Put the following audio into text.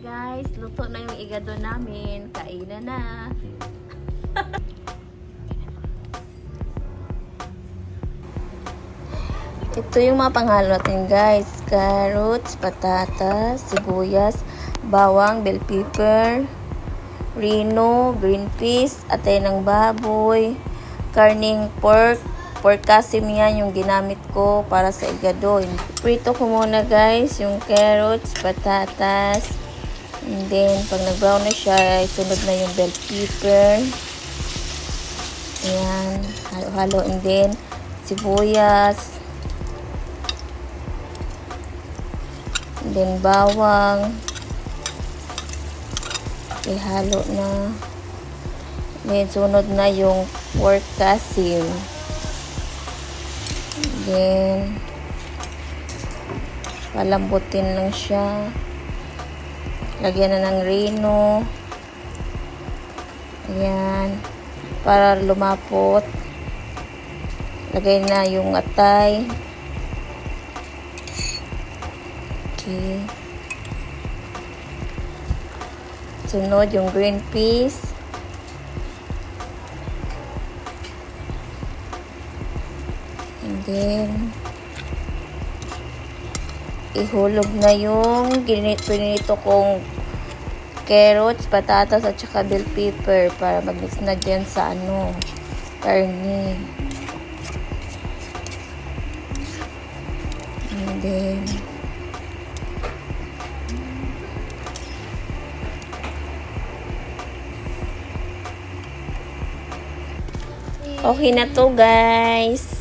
guys, luto na yung igado namin. Kainan na. Ito yung mga panghalo natin guys. Carrots, patatas, sibuyas, bawang, bell pepper, rino, green peas, atay ng baboy, karning pork. Pork kasim yan yung ginamit ko para sa igado. Prito ko muna guys yung carrots, patatas. And then, pag nag-brown na siya, isunod na yung bell pepper. Ayan, halo-halo. And then, sibuyas. And then, bawang. Ihalo na. Then, sunod na yung pork kasim. Then, palambutin lang siya. Lagyan na ng rino. Ayan. Para lumapot. Lagay na yung atay. Okay. Sunod yung green peas. And then, ihulog na yung pinito kong carrots, patatas, at saka bell pepper para mag-mix na dyan sa karne. And then, okay na to guys.